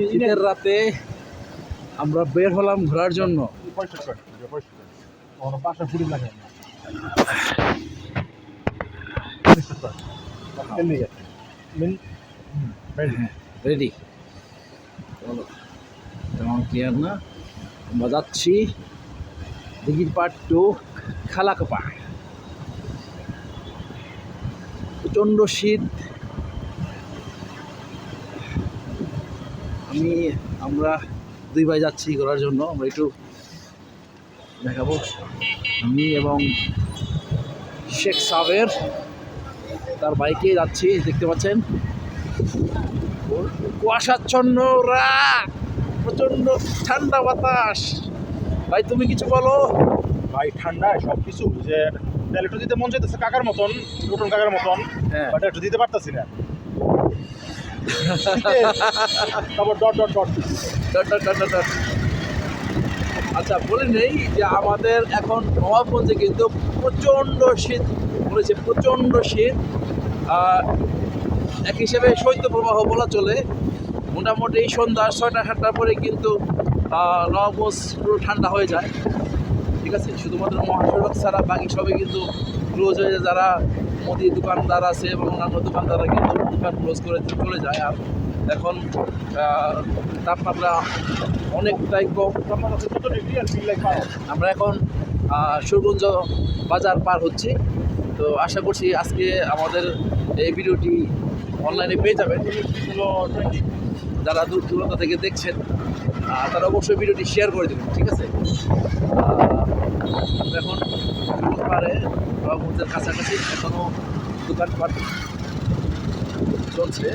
শীতের রাতে আমরা বের হলাম ঘোরার জন্য। রেডি, চলো তেমন ক্লিয়ার না। আমরা যাচ্ছি দিঘির পাড় টু খালাকাপা। প্রচণ্ড শীত। আমরা দুই ভাই যাচ্ছি ঘোরার জন্য। আমরা একটু দেখাবো, আমি এবং শেখ সাবের তার বাইকে যাচ্ছি, দেখতে পাচ্ছেন কুয়াশাচ্ছন্ন রাত, প্রচণ্ড ঠান্ডা বাতাস। ভাই তুমি কিছু বলো। ভাই ঠান্ডায় সব কিছু যে একটু দিতে মন চাইতেছে কাকার মতন, নতুন কাকার মতন, বাট একটু দিতে পারতাছি না। তারপর dot dot dot dot dot dot dot. আচ্ছা বলে নেই যে আমাদের এখন নবাবগঞ্জে কিন্তু প্রচণ্ড শীত পড়েছে, প্রচণ্ড শীত। এক হিসেবে শৈত্যপ্রবাহ বলা চলে। মোটামুটি সন্ধ্যা 6টা-7টার পরে কিন্তু নবাবগঞ্জ পুরো ঠান্ডা হয়ে যায়, ঠিক আছে। শুধুমাত্র মহাসড়ক ছাড়া বাকি সবই কিন্তু ক্লোজ হয়ে যায়। যারা মুদি দোকানদার আছে এবং অন্যান্য দোকানদাররা কিন্তু দোকান ক্লোজ করে চলে যায়। আর এখন তাপমাত্রা অনেকটাই কম। আমরা এখন সুরগঞ্জ বাজার পার হচ্ছি। তো আশা করছি আজকে আমাদের এই ভিডিওটি অনলাইনে পেয়ে যাবেন। যারা দূর দূরান্ত থেকে দেখছেন তারা অবশ্যই ভিডিওটি শেয়ার করে দেবেন, ঠিক আছে। এখন পারে নবাবগঞ্জের কাছাকাছি এখনও দোকানপাট চলছে।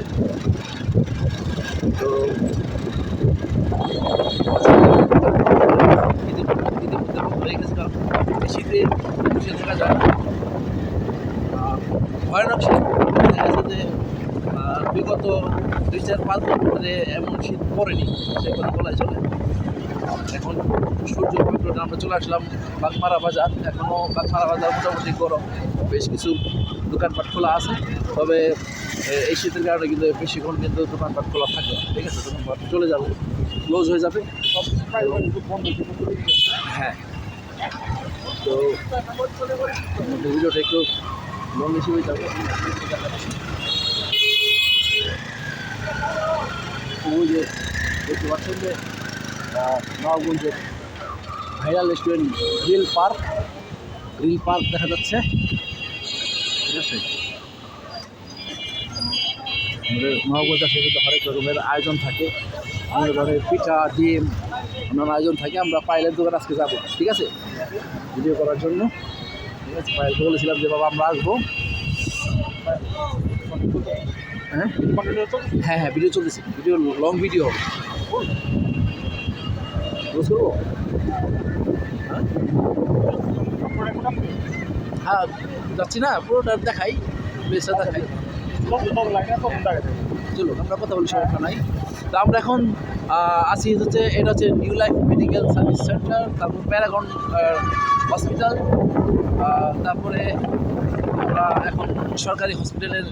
তো শীতে বসে থাকা যায়, ভয়ানক শীত। দেখা যাচ্ছে যে বিগত 2-4-5 বছর ধরে এমন শীত পড়েনি, সে কথা বলাই চলে। এখন সূর্য বিপ্লবে আমরা চলে আসলাম বাগমারা বাজার। এখনও বাগমারা বাজার মোটামুটি গরম, বেশ কিছু দোকানপাট খোলা আছে। তবে এই শীতের কারণে কিন্তু বেশিক্ষণ কিন্তু দোকানপাট খোলা থাকবে, ঠিক আছে। দোকানপাট চলে যাবে, ক্লোজ হয়ে যাবে সব। হ্যাঁ, তো ভিডিওটা একটু লং হিসেবে যাবে। ওই যে দেখতে পাচ্ছেন যে নবাবগঞ্জের ভাইরাল রেস্টুরেন্ট গ্রিল পার্ক দেখা যাচ্ছে, ঠিক আছে। আমাদের নবাবগঞ্জ আসলে কিন্তু হরেক রকমের আয়োজন থাকে, আমাদের ঘরে পিঠা, ডিম, অন্যান্য আয়োজন থাকে। আমরা পায়েলের দোকান আজকে যাবো, ঠিক আছে, ভিডিও করার জন্য, ঠিক আছে। পায়েলকে বলেছিলাম যে বাবা আমরা আসবো। হ্যাঁ হ্যাঁ, ভিডিও চলতেছে, ভিডিও লং ভিডিও হবে, বুঝবো। হ্যাঁ যাচ্ছি না, পুরোটা দেখাই, বেশটা দেখাই। চলো আমরা কথা বলি, সমস্যা নাই। তো আমরা এখন আছি হচ্ছে, এটা হচ্ছে new life medical service centre, তারপর প্যারাগন হসপিটাল, তারপরে আমরা এখন সরকারি হসপিটালের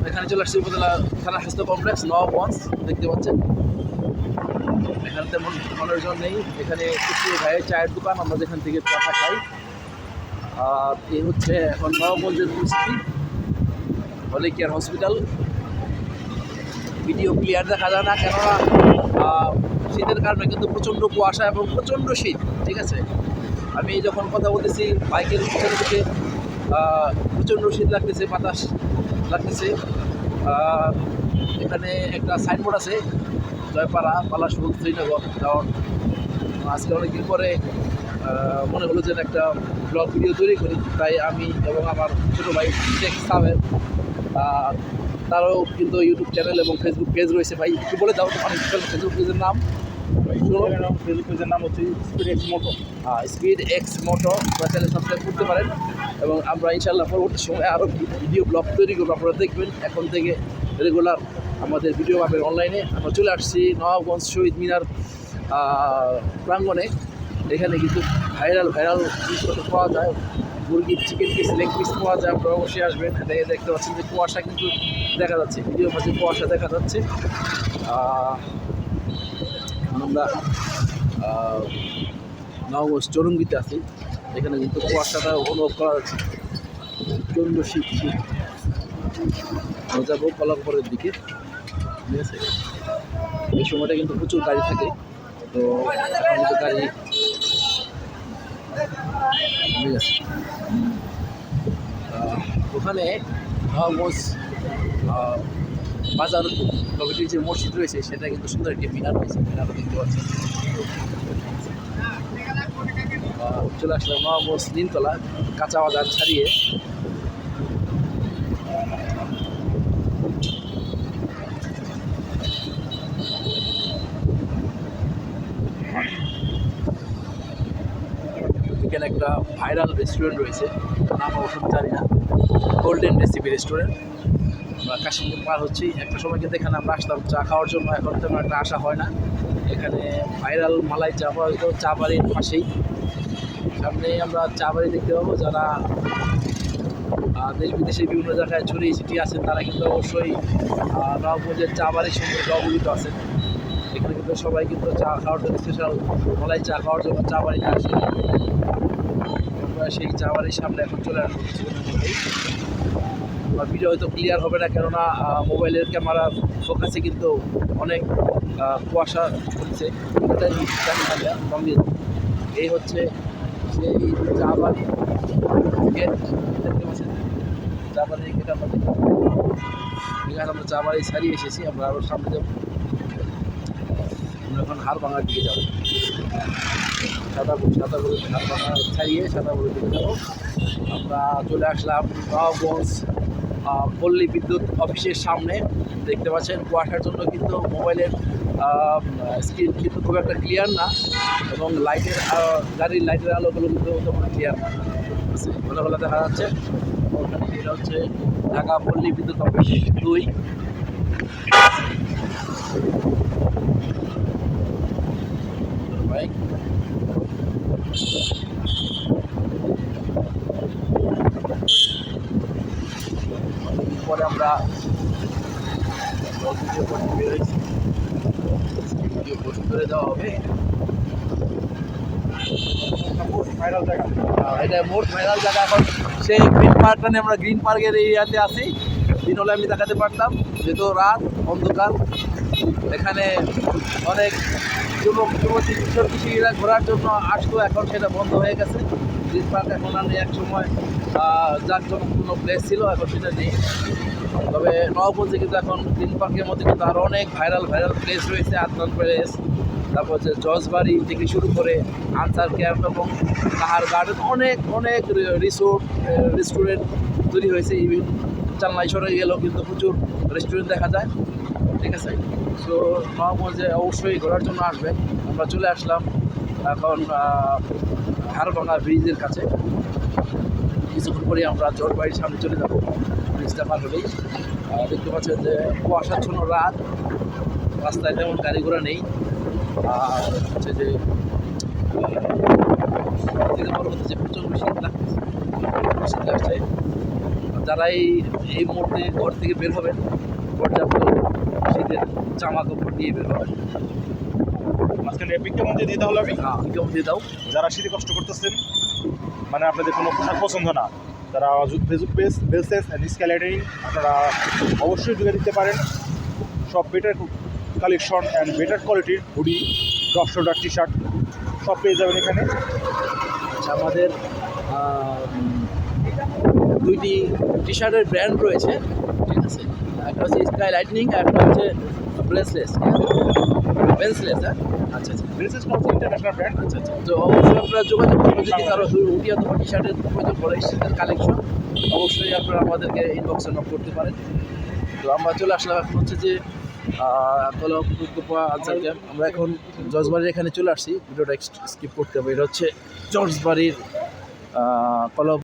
এখানে চলে আসছি। উপজেলা থানা স্বাস্থ্য কমপ্লেক্স নবাবগঞ্জ, দেখতে পাচ্ছেন। এখানে তেমন মানুষজন নেই। এখানে কিছু ভাইয়ের চায়ের দোকান, আমরা যেখান থেকে চা খাই। আর এই হচ্ছে এখন নবাবগঞ্জের পরিস্থিতি। হলে কেয়ার হসপিটাল। ভিডিও ক্লিয়ার দেখা যায় না, কেননা শীতের কারণে কিন্তু প্রচণ্ড কুয়াশা এবং প্রচণ্ড শীত, ঠিক আছে। আমি যখন কথা বলতেছি বাইকের পিছনে থেকে প্রচণ্ড শীত লাগতেছে, বাতাস লাগতেছে। এখানে একটা সাইনবোর্ড আছে, জয়পাড়া পালাশুল শ্রীনগর যাওয়ার। আজকে অনেকদিন পরে মনে হলো যে একটা ব্লগ ভিডিও তৈরি করি, তাই আমি এবং আমার ছোটো ভাই শেখ সাবের, তারও কিন্তু ইউটিউব চ্যানেল এবং ফেসবুক পেজ রয়েছে। ভাই একটু বলে দাও তোমার ফেসবুক পেজের নাম। ফেসবুক পেজের নাম হচ্ছে স্পিড এক্স মোটো। স্পিড এক্স মোটো, চ্যানেল সাবস্ক্রাইব করতে পারেন। এবং আমরা ইনশাআল্লাহ পরবর্তী সময় আরও ভিডিও ব্লগ তৈরি করবো, আপনারা দেখবেন। এখন থেকে রেগুলার আমাদের ভিডিও পাবেন অনলাইনে। আমরা চলে আসছি নবাবগঞ্জ শহীদ মিনার প্রাঙ্গণে। এখানে কিন্তু ভাইরাল জিনিসপত্র পাওয়া যায়, মুরগির চিকেন পিস লেগ পিস পাওয়া যায়, আপনারা অবশ্যই আসবেন। দেখতে পাচ্ছেন যে কুয়াশা কিন্তু দেখা যাচ্ছে, ভিডিওর মাঝে কুয়াশা দেখা যাচ্ছে। আমরা নবগঞ্জ চরঙ্গিতে আছি, এখানে কিন্তু কুয়াশাটা অনুভব করা যাচ্ছে, প্রচণ্ড শীত। আমরা যাবো কলামপুরের দিকে, ঠিক আছে। এই সময়টা কিন্তু প্রচুর গাড়ি থাকে, তো এখন কিন্তু গাড়ি ঠিক আছে। ওখানে নবগঞ্জ বাজার কমিটির যে মসজিদ রয়েছে সেটা কিন্তু সুন্দর একটি মিনার রয়েছে, মিনারও দেখতে পাচ্ছেন। চলে আসলাম নবগঞ্জ নিমতলা কাঁচা বাজার ছাড়িয়ে। এখানে একটা ভাইরাল রেস্টুরেন্ট রয়েছে, নাম অবশ্য জানি না, গোল্ডেন রেসিপি রেস্টুরেন্ট। আমরা কাশিমপুর পার হচ্ছি, একটা সময় কিন্তু এখানে আমরা আসতাম চা খাওয়ার জন্য, এখন তেমন একটা আসা হয় না। এখানে ভাইরাল মালাই চা পাওয়া যেত চা বাড়ির পাশেই। সামনে আমরা চা বাড়ি দেখতে পাবো, যারা দেশ বিদেশে বিভিন্ন জায়গায় ছড়িয়ে ছিটিয়ে আছেন তারা কিন্তু অবশ্যই নবগঞ্জের চা বাড়ির সম্পর্কে অবহিত আছেন। এখানে কিন্তু সবাই কিন্তু চা খাওয়ার জন্য, স্পেশাল মালাই চা খাওয়ার জন্য চা বাড়িতে আসে। আমরা সেই চা বাড়ির সামনে এখন চলে আসবো। ভিডিও হয়তো ক্লিয়ার হবে না, কেননা মোবাইলের ক্যামেরার ফোকাসে কিন্তু অনেক কুয়াশা হচ্ছে। এটাই জানি না সঙ্গে। এই হচ্ছে সেই চা বাড়ি গেট, দেখতে পাচ্ছেন চা বাড়ির গেট। আমরা এখানে আমরা চা বাড়ি ছাড়িয়ে এসেছি, আমরা আরও সামনে যাবো। আমরা এখন হাড়ভাঙার দিকে যাবো, সাদাপুর হাড়ভাঙা ছাড়িয়ে সাদাপুরের দিকে যাবো। আমরা চলে আসলাম নবগঞ্জ পল্লী বিদ্যুৎ অফিসের সামনে। দেখতে পাচ্ছেন কুয়াশার জন্য কিন্তু মোবাইলের স্ক্রিন কিন্তু খুব একটা ক্লিয়ার না, এবং লাইটের গাড়ির লাইটের আলোগুলো কিন্তু তেমন ক্লিয়ার না, ভালো ভালো দেখা যাচ্ছে। ওখানে এটা হচ্ছে ঢাকা পল্লী বিদ্যুৎ অফিস 2। পরে আমরা ভিডিও পোস্ট করে দেওয়া হবে। ভাইরাল জায়গা, এটা মোট ভাইরাল জায়গা। এখন সেই গ্রিন পার্কটা নিয়ে আমরা গ্রিন পার্কের এরিয়াতে আছি। দিন হলে আমি দেখাতে পারতাম, যেহেতু রাত অন্ধকার। এখানে অনেক যুবক যুবতী কিশোর কিশোরীরা ঘোরার জন্য আসতো, এখন সেটা বন্ধ হয়ে গেছে। গ্রিন পার্ক এখন আর এক সময় জাঁকজমকপূর্ণ প্লেস ছিল, এখন সেটা নেই। তবে নবগঞ্জে কিন্তু এখন গ্রিন পার্কের মধ্যে কিন্তু আরও অনেক ভাইরাল প্লেস রয়েছে। আদনান প্যালেস, তারপর হচ্ছে জজবাড়ি থেকে শুরু করে আনসার ক্যাম্প এবং কাহার গার্ডেন, অনেক রিসোর্ট রেস্টুরেন্ট তৈরি হয়েছে। ইভেন চান্নাইশরে গেলেও কিন্তু প্রচুর রেস্টুরেন্ট দেখা যায়, ঠিক আছে। সো নবগঞ্জে অবশ্যই ঘোরার জন্য আসবেন। আমরা চলে আসলাম এখন হাড়ভাঙা ব্রিজের কাছে। কিছুক্ষণ পরে আমরা জজবাড়ির সামনে চলে যাবো। ব্রিজটা পার হলেই দেখতে পাচ্ছেন যে কুয়াশাচ্ছন্ন রাত, রাস্তায় তেমন গাড়ি ঘোড়া নেই। আর হচ্ছে যে বড় হচ্ছে যে প্রচণ্ড শীত লাগছে। যারা এই মুহূর্তে ঘর থেকে বের হবেন, পর্যাপ্ত শীতের জামা কাপড় নিয়ে বের হবেন। মাঝখানে বিজ্ঞাপন দিয়ে দিতে হলে আমি বিজ্ঞাপন দিয়ে দাও। যারা শীতে কষ্ট করতেছেন, মানে আপনাদের কোনো পোশাক পছন্দ না, তারা ফেসবুক পেজ বেলসেস অ্যান্ড স্ক্যালেটিং আপনারা অবশ্যই ঢুকে দিতে পারেন। সব বেটার কালেকশন অ্যান্ড বেটার কোয়ালিটির hoodie, drop shoulder T shirt সব পেয়ে যাবেন এখানে। আচ্ছা, আমাদের 2টি টি শার্টের ব্র্যান্ড রয়েছে, ঠিক আছে। একটা হচ্ছে স্কাই লাইটনিং, একটা হচ্ছে ব্রেসলেস, বেন্সলেস। হ্যাঁ, আচ্ছা। ব্রেসেস কোনো ইন্টারন্যাশনাল ব্র্যান্ড। আচ্ছা। তো অবশ্যই আপনারা যোগাযোগ করবেন, যদি কারো হুডি অথবা টি শার্টের প্রয়োজন পড়ে শীতের কালেকশন, অবশ্যই আপনারা আমাদেরকে ইনবক্সে নক করতে পারেন। তো আমরা চলে আসলাম এখন হচ্ছে যে আনসার ক্যাম্প। আমরা এখন জজবাড়ির এখানে চলে আসছি, ভিডিওটা স্কিপ করতে হবে। এটা হচ্ছে জজবাড়ির কলম